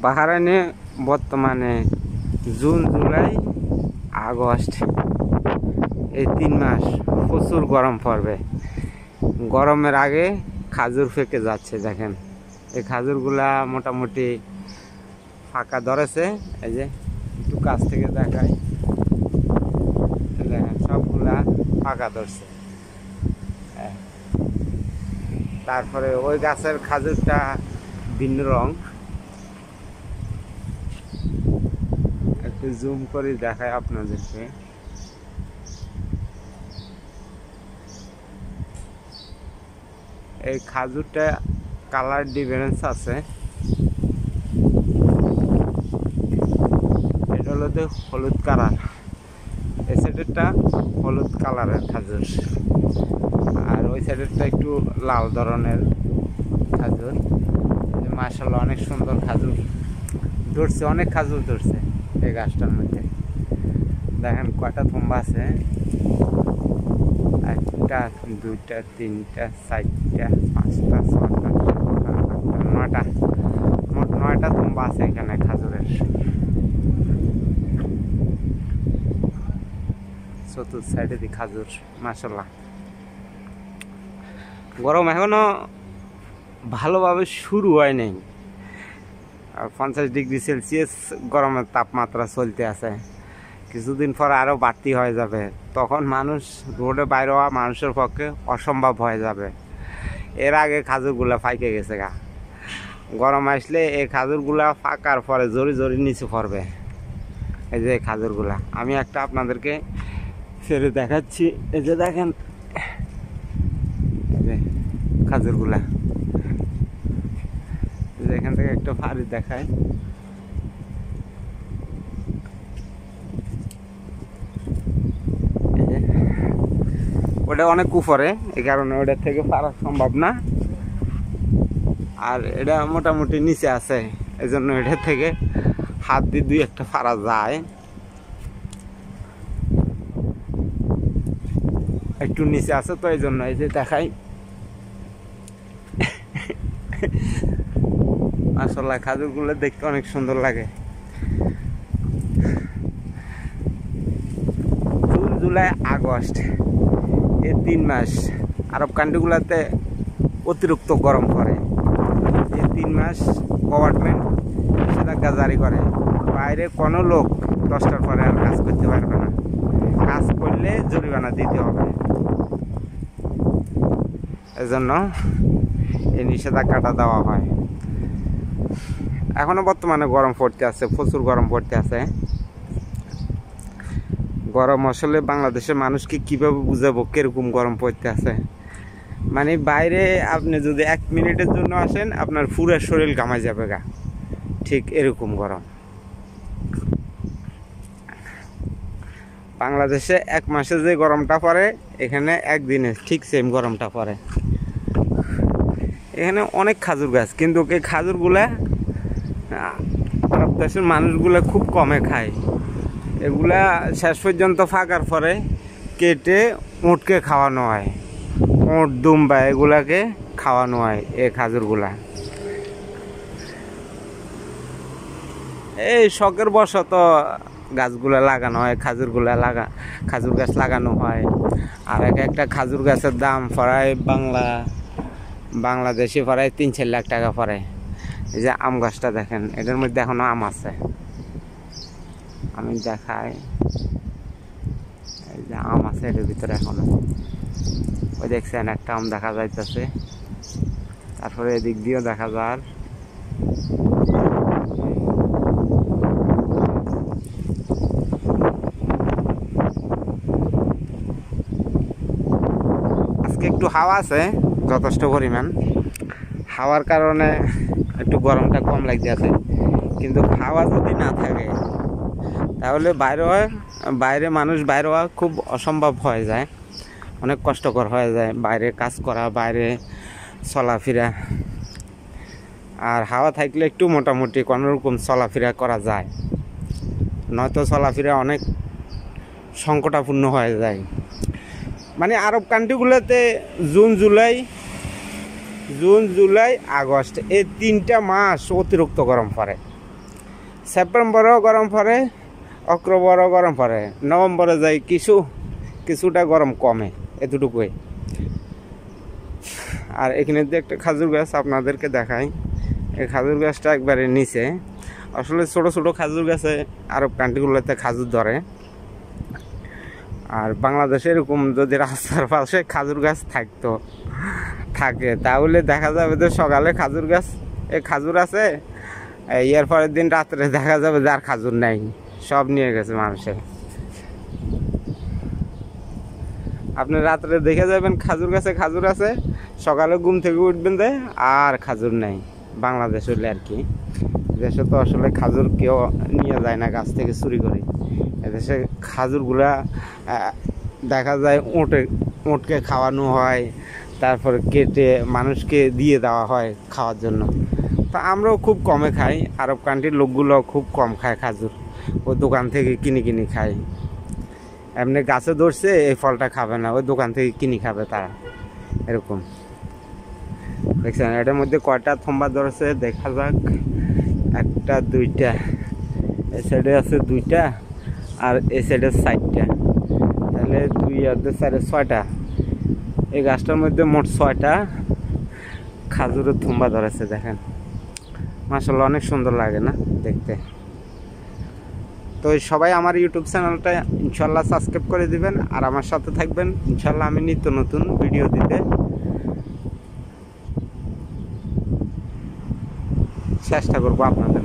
বাহরাইনে বর্তমানে June, July, August এই 3 মাস প্রচুর গরম পড়বে। গরমের আগে খাজুর ফেকে যাচ্ছে। দেখেন এই খাজুরগুলা মোটামুটি ফাঁকা ধরেছে। এই যে একটু কাছ থেকে দেখাই, দেখেন সবগুলা ফাঁকা ধরছে। তারপরে ওই গাছের খাজুরটা ভিন্ন রং, একটু জুম করে দেখাই আপনাদেরকে। এই খাজুরটা কালার ডিফারেন্স আছে। এটা হলো হলুদ কালার, এই সাইডেরটা হলুদ কালারের খাজুর, আর ওই সাইডেরটা একটু লাল ধরনের খাজুর। মাশাআল্লাহ অনেক সুন্দর খাজুর ধরছে, অনেক খাজুর ধরছে এই গাছটার মধ্যে। দেখেন কয়টা থম্বা আছে, 1টা 2টা 3টা 4টা 5টা 6টা 7টা 8টা 9টা, মোট 9টা থম্বা আছে এখানে খাজুরের। চতুর্থ সাইডে দি খাজুর। মাশাআল্লাহ গরম এখনো ভালোভাবে শুরু হয় নাই। 50 ডিগ্রি সেলসিয়াস গরমের তাপমাত্রা চলতে আছে। কিছুদিন পর আরও বাড়তি হয়ে যাবে, তখন মানুষ রোডে বাইরে হওয়া মানুষের পক্ষে অসম্ভব হয়ে যাবে। এর আগে খাজুরগুলা ফাইকে গেছে গা। গরম আসলে এই খাজুরগুলা ফাঁকার পরে জরি জরি নিচে পড়বে। এই যে খাজুরগুলা আমি একটা আপনাদেরকে ছেড়ে দেখাচ্ছি। এই যে দেখেন এই যে খাজুরগুলা, এখান থেকে একটা ফাড়ি দেখায়। ওটা অনেক উপরে, এই কারণে ওটার থেকে পারা সম্ভব না। আর এটা মোটামুটি নিচে আছে, এই জন্য এটার থেকে হাত দিয়ে 2-1টা ফাড়া যায়। একটু নিচে আছে তো এই জন্য এই যে দেখাই। মাশাআল্লাহ খাজুরগুলো দেখতে অনেক সুন্দর লাগে। জুন, জুলাই, আগস্ট এই 3 মাস আরব কান্ট্রিগুলোতে অতিরিক্ত গরম পড়ে। এই 3 মাস গভর্নমেন্ট নিষেধাজ্ঞা জারি করে, বাইরে কোনো লোক 10টার পরে আর কাজ করতে পারবে না। কাজ করলে জরিমানা দিতে হবে। এজন্য এই নিষেধাজ্ঞাটা দেওয়া হয়। এখনো বর্তমানে গরম পড়তে আছে, প্রচুর গরম পড়তে আছে। গরম আসলে বাংলাদেশের মানুষকে কিভাবে বুঝাবো কিরকম গরম পড়তে আছে। মানে বাইরে আপনি যদি 1 মিনিটের জন্য আসেন, আপনার পুরো শরীর ঘামাই যাবে গা, ঠিক এরকম গরম। বাংলাদেশে 1 মাসে যে গরমটা পড়ে, এখানে একদিনে ঠিক সেম গরমটা পড়ে। এখানে অনেক খাজুর গাছ, কিন্তু এই খাজুরগুলা আরব দেশের মানুষগুলা খুব কমে খায়। এগুলা শেষ পর্যন্ত ফাঁকার পরে কেটে উটকে খাওয়ানো হয়, উট দুম্বা এগুলাকে খাওয়ানো হয় এই খাজুরগুলা। এই শখের বশত গাছগুলা লাগানো হয়, খাজুর গাছ লাগানো হয়। আর একটা খাজুর গাছের দাম প্রায় বাংলাদেশে প্রায় 3-4 লাখ টাকা পড়ে। এই যে আম গাছটা দেখেন, এটার মধ্যে এখনো আম আছে, আমি দেখাই। এই যে আম আছে এটার ভিতরে এখনো, ওই দেখছেন একটা আম দেখা যাইতেছে। তারপরে এদিক দিয়েও দেখা যায়। আজকে একটু হাওয়া আছে যথেষ্ট পরিমাণ, হাওয়ার কারণে একটু গরমটা কম লাগতে আছে। কিন্তু হাওয়া যদি না থাকে তাহলে বাইরে মানুষ বাইরে হওয়া খুব অসম্ভব হয়ে যায়, অনেক কষ্টকর হয়ে যায় বাইরে কাজ করা, বাইরে চলাফেরা। আর হাওয়া থাকলে একটু মোটামুটি কোনোরকম চলাফেরা করা যায়, নয়তো চলাফেরা অনেক সংকটাপূর্ণ হয়ে যায়। মানে আরব কান্ট্রিগুলোতে জুন, জুলাই, আগস্ট এই 3টা মাস অতিরিক্ত গরম পড়ে। সেপ্টেম্বরেও গরম পড়ে, অক্টোবরও গরম পড়ে, নভেম্বরে যাই কিছুটা গরম কমে, এতটুকুই। আর এখানে যে একটা খাজুর গাছ আপনাদেরকে দেখাই, এই খাজুর গাছটা একবারে নিচে। আসলে ছোট ছোট খাজুর গাছে আরব কান্ট্রিগুলোতে খাজুর ধরে। আর বাংলাদেশে এরকম যদি রাস্তার পাশে খাজুর গাছ থাকে তাহলে দেখা যাবে যে সকালে খাজুর আছে, এর পরের দিন রাত্রে দেখা যাবে যে আর খাজুর নাই, সব নিয়ে গেছে মানুষের। আপনি রাত্রে দেখে যাবেন খাজুর গাছে খাজুর আছে, সকালে ঘুম থেকে উঠবেন যে আর খাজুর নাই। বাংলাদেশ হলে আর কি, দেশে তো আসলে খাজুর কেউ নিয়ে যায় না গাছ থেকে চুরি করে। এদেশে খাজুরগুলা দেখা যায় উঁটকে খাওয়ানো হয়, তারপরে কেটে মানুষকে দিয়ে দেওয়া হয় খাওয়ার জন্য। তা আমরাও খুব কমে খাই, আরব কান্ট্রির লোকগুলো খুব কম খায় খাজুর, ওই দোকান থেকে কিনে খায়। এমনি গাছে ধরছে এই ফলটা খাবে না, ওই দোকান থেকে কিনে খাবে তারা, এরকম। দেখছেন এটার মধ্যে কয়টা থম্বা ধরেছে দেখা যাক। একটা, দুইটা, এই সাইডে আছে দুইটা, আর এই সাইডে 4টা, তাহলে 2 আর 2 4 6টা। এই গাছটার মধ্যে মোট 6টা খাজুরের থম্বা ধরেছে, দেখেন। মাশাআল্লাহ অনেক সুন্দর লাগে না দেখতে। তো সবাই আমার ইউটিউব চ্যানেলটা ইনশাল্লাহ সাবস্ক্রাইব করে দিবেন, আর আমার সাথে থাকবেন। ইনশাল্লাহ আমি নিত্য নতুন ভিডিও দিতে চেষ্টা করবো আপনাদের।